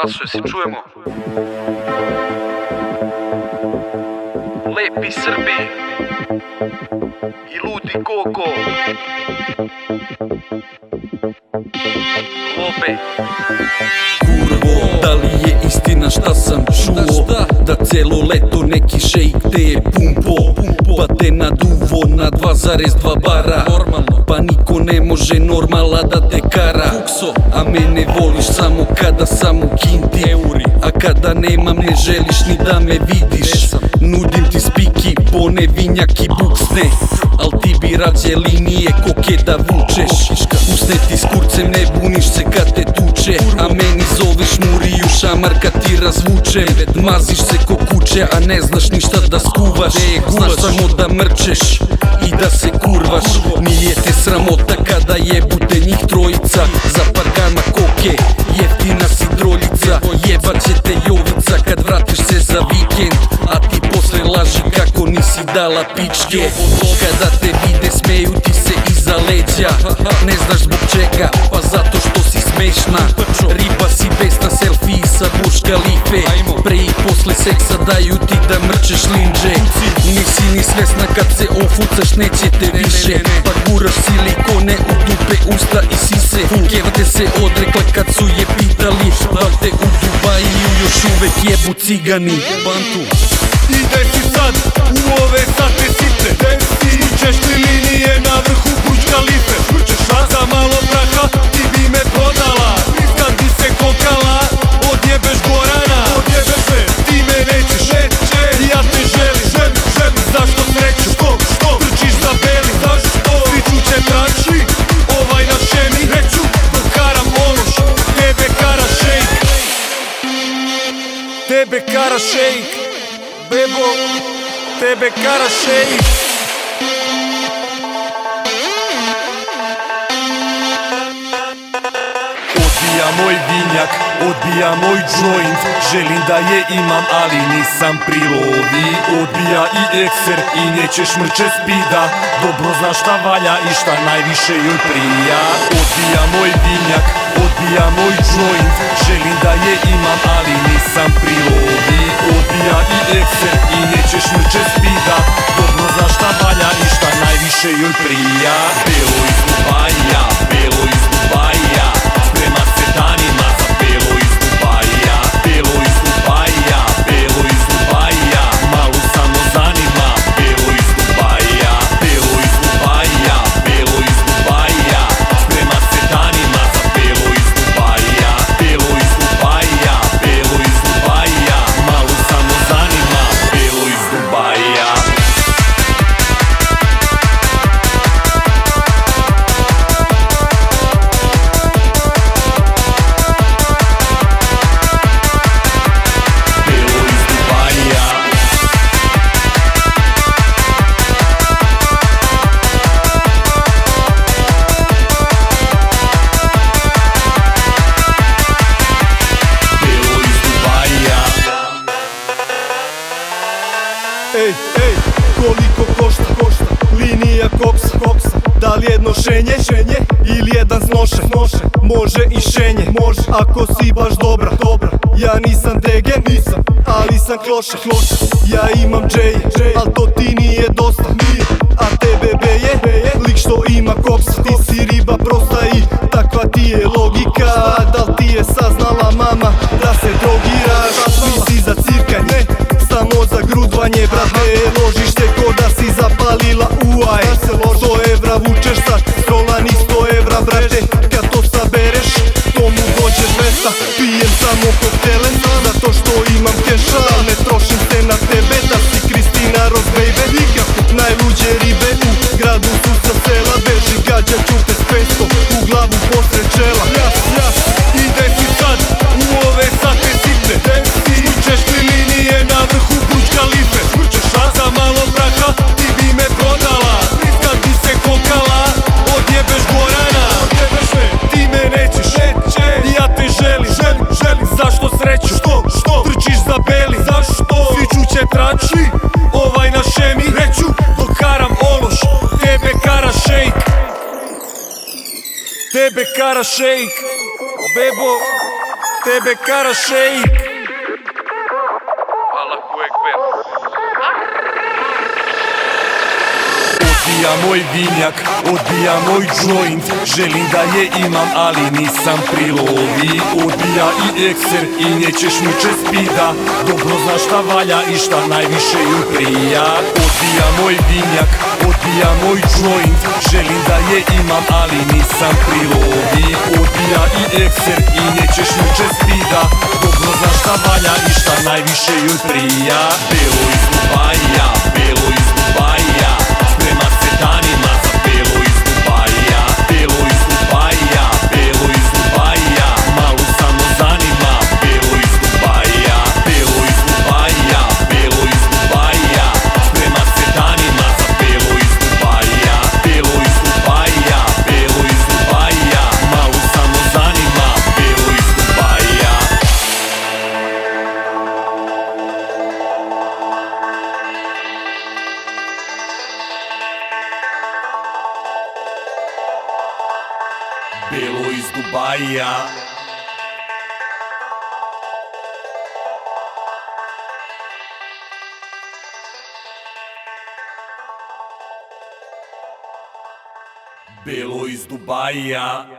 Maso, se čujemo? Lepi Srbi i ludi Koko. Lope. Kurvo, da li je istina šta sam čuo? Da celo leto neki šejk te je pumpo, pa te naduvo na 2,2 bara. Pa niko ne može normala da te kara. A mene voliš samo kada sam u kinti, a kada nemam ne želiš ni da me vidiš. Nudim ti spiki, bone, vinjak i buksne, al ti bi rađe linije koke da vučeš. Usne ti s kurcem, ne buniš se kad te tuče, a meni zoveš Muriju šamar kad ti razvučem. Maziš se ko kuće, a ne znaš ništa da skuvaš. Znaš samo da mrčeš i da se kurvaš. Nije te sramota kada jebute njih trojica za par grama koke, jeftina si droljica. Jebat će te Jovica kad vratiš se za vikend, a ti posle laži kako nisi dala pičke. Kada te vide smeju ti se iza leđa, ne znaš zbog čega, pa zato što si smešna. Riba si besna, selfie sa Burj Khalife, pre i posle seksa daju ti da mrčeš linđe. Nisi ni svesna kad se ofucaš neće te više, pa guraš silikone u dupe, usta i sise. Keva te se odrekla kad su je pitali da te u Dubaju još uvek jebu cigani. Ide si sad u ove sate sitne, skućeš li linije na vrhu Burj Khalife. Za malo praha ti bi me prodala, kad bi se kokala odjebeš Gorana. Ti me nećeš, ja te želim, zašto sreću, trčiš za beli, sviću će trači, ovaj na šemi, reću dokaram ološ, tebe kara šejk. Tebe kara šejk, bebo, tebe kara šejk. Odbija moj vinjak, odbija moj joint, želim da je imam ali nisam pri lovi. Odbija i ekser i nećeš mrče spida, dobro znaš šta valja i šta najviše joj prija. Odbija moj vinjak, odbija moj joint, želim da je imam ali nisam pri lovi. Odbija i ekser i nećeš mrče spida, dobro znaš šta valja i šta najviše joj prija. Belo iz Dubaja, belo iz Dubaja, sprema se danima za belo iz Dubaja. Belo iz Dubaja, belo iz Dubaja, malo samo zanima belo iz Dubaja. Belo iz Dubaja, belo iz Dubaja, sprema se danima za belo iz Dubaja. Belo iz Dubaja, belo iz Dubaja, malo samo zanima belo iz Dubaja. Ej, koliko košta linija koksa? Da li jedno šenje ili jedan snoše? Može i šenje, ako si baš dobra. Ja nisam degen, ali sam kloša. Ja imam džeje, al to ti nije dosta. A tebe beje, lik što ima koksa. Ti si riba prosta i takva ti je logika. Da li ti je saznala mama da se drogiraš? Nisi za cirkanje, samo za grudvanje, brate. Ložiš se ko da si zapalila uaj. 100 evra vučeš sa stola ni 100 evra, brate. Kad to sabereš, to mu dođe 200. Pijem samo koktele, zato što imam keša. Ne trošim se na tebe, da si Kristina Ross, baby. Najluđe ribe u gradu su sa sela. Beži gađa čupe s 500 u glavu posred čela. Ide si sad u ove sate sitne, skućeš li linije na vrhu Burj Khalife. Za malo braha ti bi me prodala, kad bi se kokala odjebeš Gorana. Ti me nećeš, ja te želim, zašto sreću, trčiš za beli, sviću će trači, ovaj na šemi, reću dokaram ološ, tebe kara šejk. Tebe kara šejk, bebo, tebe kara šejk. Allahu Ekber. Odbija moj vinjak, odbija moj joint. Želim da je imam, ali nisam pri lovi. Odbija i ekser i nećeš mi čespida. Dobro znaš šta valja i šta najviše ju prija. Odbija moj vinjak, odbija moj joint. Želim da je imam, ali nisam pri lovi. Odbija i ekser i nećeš mi čespida. Dobro znaš šta valja i šta najviše ju prija. Belo iz Dubaja, belo iz Dubaja. Sprema se danima za belo iz Dubaja. Belo iz Dubaja, belo iz Dubaja. Malo samo zanima belo iz Dubaja. Belo iz Dubaja, belo iz Dubaja. Sprema se danima za belo iz Dubaja. Belo iz Dubaja, belo iz Dubaja. Malo samo zanima belo iz Dubaja. Belo iz Dubaja. Belo iz Dubaja.